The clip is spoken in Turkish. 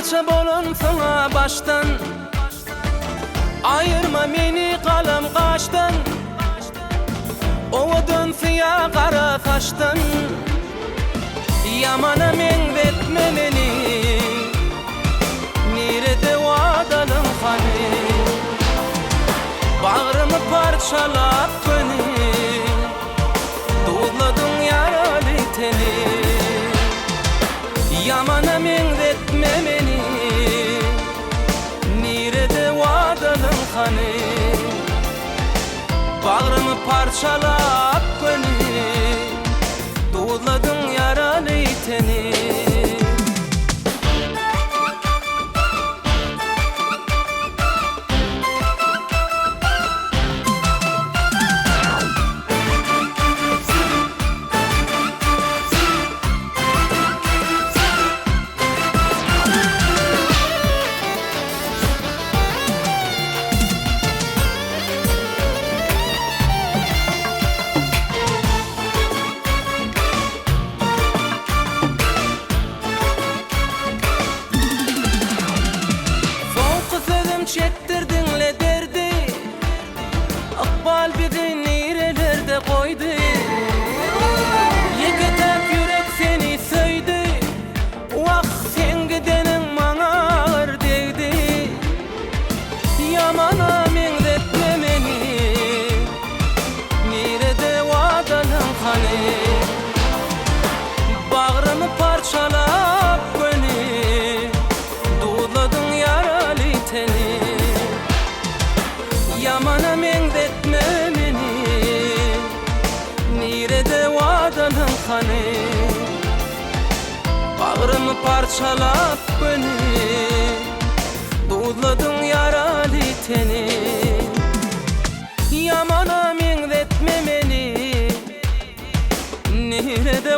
parça bolun sana baştan, ayırma meni kalem kaştan. Ova dönfiya kara taştan, yamana men vetme meni. Nerede vadalım hani, bağrımı parçalap beni, doğladın yaralı teni. Yamana men vetme meni. Nerede vadalım hani, bağrımı parçalap beni, doğladın yaralı teni. Çektirdin le derdi, akbal bizi nerelerde koydu. Yeketep yürek seni söydü, vah sen gidenin bana ağır değdi. Yamana mengretme meni, nerede vadalın hani, bağrımı parçalap beni, doğladın yaralı teni. Yamana mengretme meni, nerede vadalın hani, bağrımı parçalap beni, doğladın yaralı teni. Yamana mengretme meni, nerede